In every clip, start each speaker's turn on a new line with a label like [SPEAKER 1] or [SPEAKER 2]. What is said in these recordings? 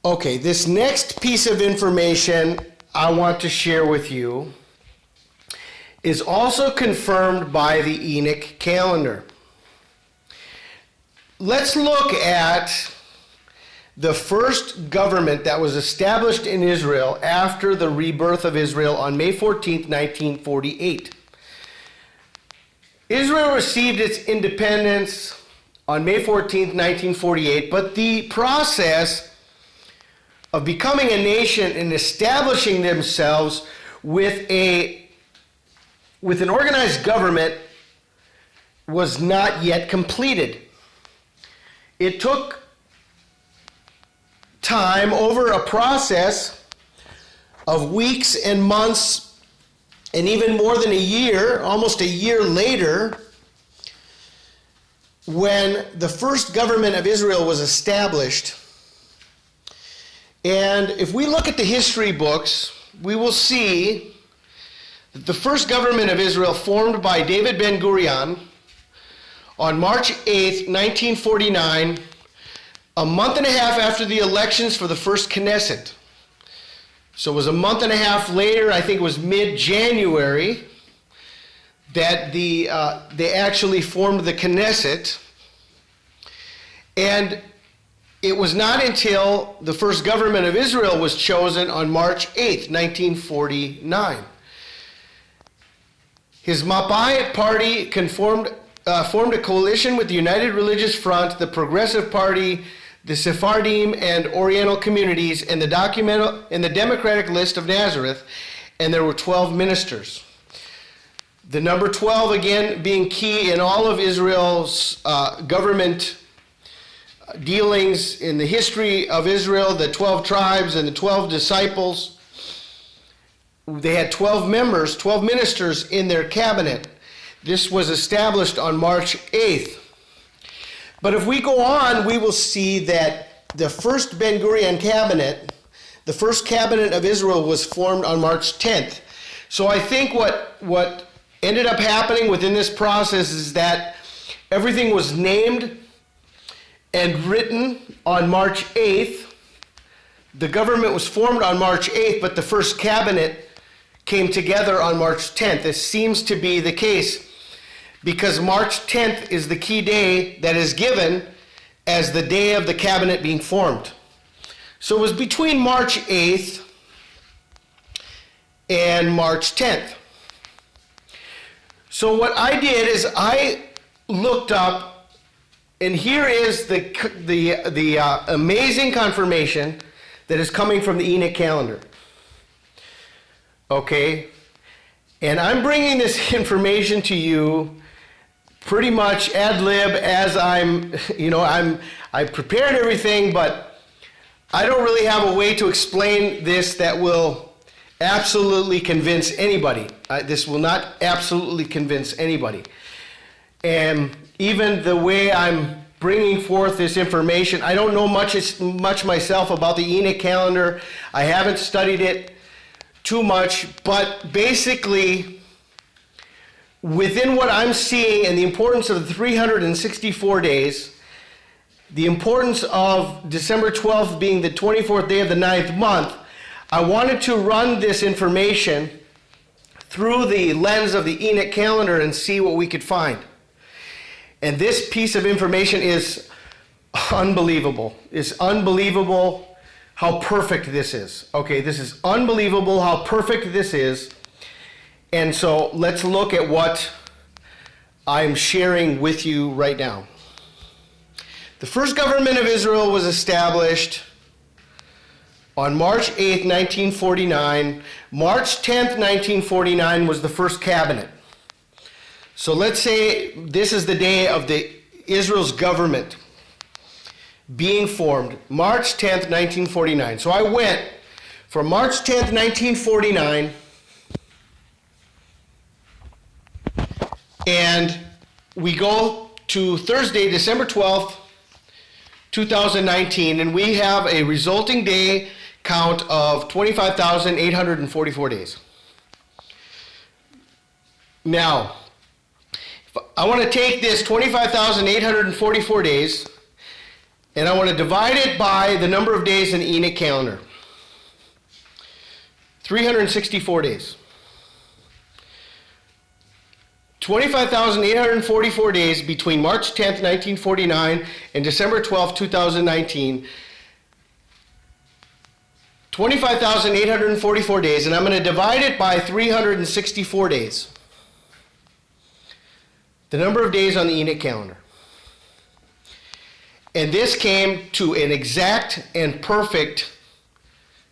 [SPEAKER 1] Okay, this next piece of information I want to share with you is also confirmed by the Enoch calendar. Let's look at the first government that was established in Israel after the rebirth of Israel on May 14th, 1948. Israel received its independence on May 14th, 1948, but the process of becoming a nation and establishing themselves with an organized government was not yet completed. It took time over a process of weeks and months and even more than a year, almost a year later, when the first government of Israel was established. And if we look at the history books, we will see that the first government of Israel formed by David Ben-Gurion on March 8th, 1949, a month and a half after the elections for the first Knesset. So it was a month and a half later, I think it was mid-January, that they actually formed the Knesset. And it was not until the first government of Israel was chosen on March 8th, 1949. His Mapai party formed a coalition with the United Religious Front, the Progressive Party, the Sephardim and Oriental communities, and the Democratic List of Nazareth, and there were 12 ministers. The number 12, again, being key in all of Israel's government dealings in the history of Israel, the 12 tribes and the 12 disciples. They had 12 members, 12 ministers in their cabinet. This was established on March 8th. But if we go on, we will see that the first Ben-Gurion cabinet, the first cabinet of Israel, was formed on March 10th. So I think what ended up happening within this process is that everything was named and written on March 8th. The government was formed on March 8th, but the first cabinet came together on March 10th. This seems to be the case because March 10th is the key day that is given as the day of the cabinet being formed. So it was between March 8th and March 10th. So what I did is I looked up, and here is the amazing confirmation that is coming from the Enoch calendar. Okay? And I'm bringing this information to you pretty much ad lib as I prepared everything, but I don't really have a way to explain this that will absolutely convince anybody. This will not absolutely convince anybody. And even the way I'm bringing forth this information, I don't know much myself about the Enoch calendar. I haven't studied it too much, but basically, within what I'm seeing and the importance of the 364 days, the importance of December 12th being the 24th day of the 9th month, I wanted to run this information through the lens of the Enoch calendar and see what we could find. And this piece of information is unbelievable. It's unbelievable how perfect this is. Okay, this is unbelievable how perfect this is. And so let's look at what I'm sharing with you right now. The first government of Israel was established on March 8th, 1949. March 10th, 1949 was the first cabinet. So let's say this is the day of Israel's government being formed, March 10th, 1949. So I went from March 10th, 1949, and we go to Thursday, December 12th, 2019, and we have a resulting day count of 25,844 days. Now, I want to take this 25,844 days And I want to divide it by the number of days in the Enoch calendar. 364 days. 25,844 days between March 10th, 1949 and December 12th, 2019. 25,844 days, and I'm going to divide it by 364 days. The number of days on the Enoch calendar. And this came to an exact and perfect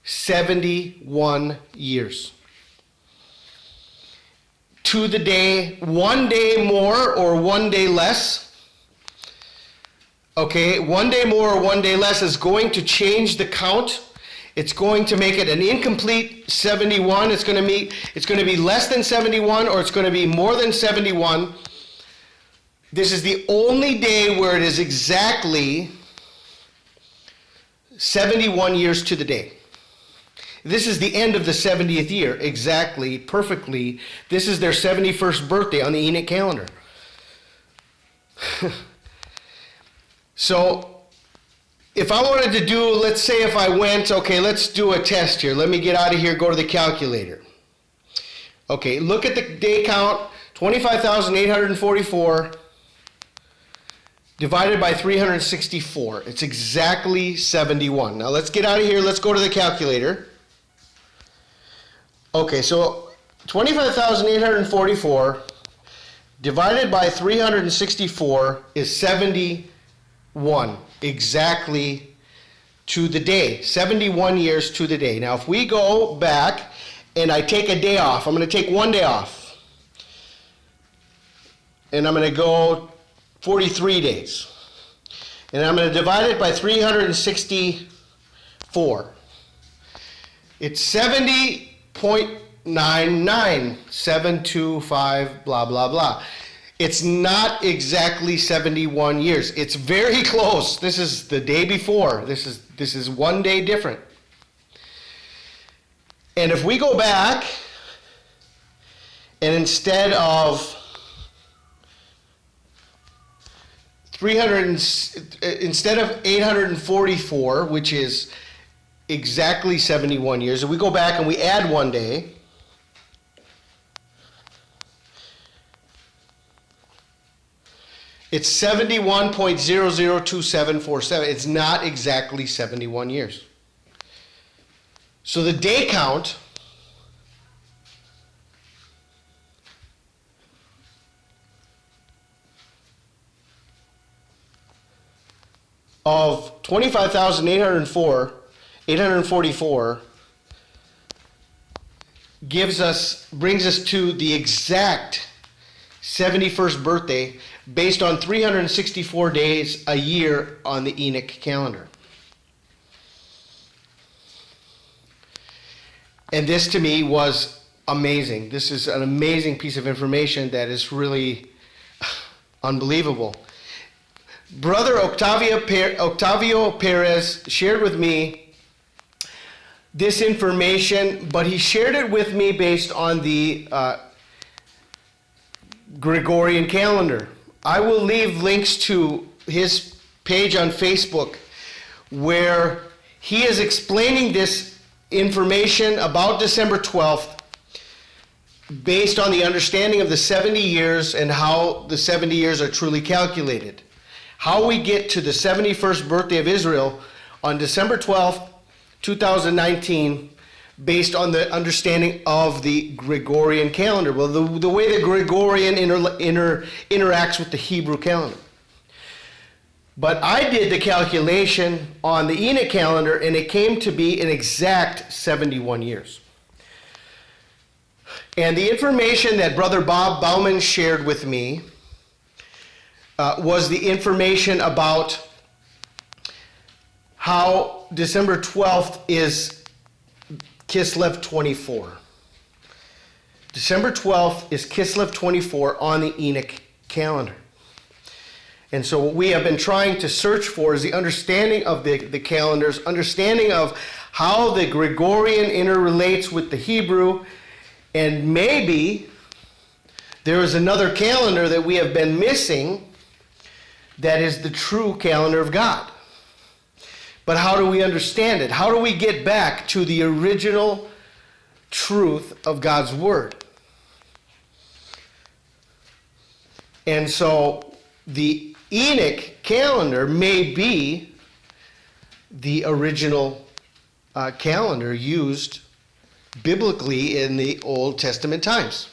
[SPEAKER 1] 71 years. To the day, 1 day more or 1 day less. Okay, 1 day more or 1 day less is going to change the count. It's going to make it an incomplete 71. It's going to be less than 71, or it's going to be more than 71. This is the only day where it is exactly 71 years to the day. This is the end of the 70th year, exactly, perfectly. This is their 71st birthday on the Enoch calendar. So, if I wanted to do, let's say if I went, okay, let's do a test here. Let me get out of here, go to the calculator. Okay, look at the day count, 25,844 divided by 364. It's exactly 71. Now let's get out of here, let's go to the calculator. Okay, so 25,844 divided by 364 is 71, exactly to the day. 71 years to the day. Now if we go back and I take a day off, I'm going to take 1 day off. And I'm going to go 43 days. And I'm going to divide it by 364. It's 70.99725 blah blah blah. It's not exactly 71 years. It's very close. This is the day before. This is 1 day different. And if we go back and instead of 844, which is exactly 71 years, if we go back and we add 1 day, it's 71.002747. It's not exactly 71 years. So the day count of 25,844 brings us to the exact 71st birthday based on 364 days a year on the Enoch calendar. And this to me was amazing. This is an amazing piece of information that is really unbelievable. Brother Octavio Perez shared with me this information, but he shared it with me based on the Gregorian calendar. I will leave links to his page on Facebook where he is explaining this information about December 12th based on the understanding of the 70 years and how the 70 years are truly calculated. How we get to the 71st birthday of Israel on December 12th, 2019, based on the understanding of the Gregorian calendar. Well, the way the Gregorian interacts with the Hebrew calendar. But I did the calculation on the Enoch calendar, and it came to be an exact 71 years. And the information that Brother Bob Bauman shared with me was the information about how December 12th is KISLEV 24. December 12th is KISLEV 24 on the Enoch calendar. And so what we have been trying to search for is the understanding of the calendars, understanding of how the Gregorian interrelates with the Hebrew, and maybe there is another calendar that we have been missing that is the true calendar of God. but how do we understand it? How do we get back to the original truth of God's Word? And so the Enoch calendar may be the original calendar used biblically in the Old Testament times.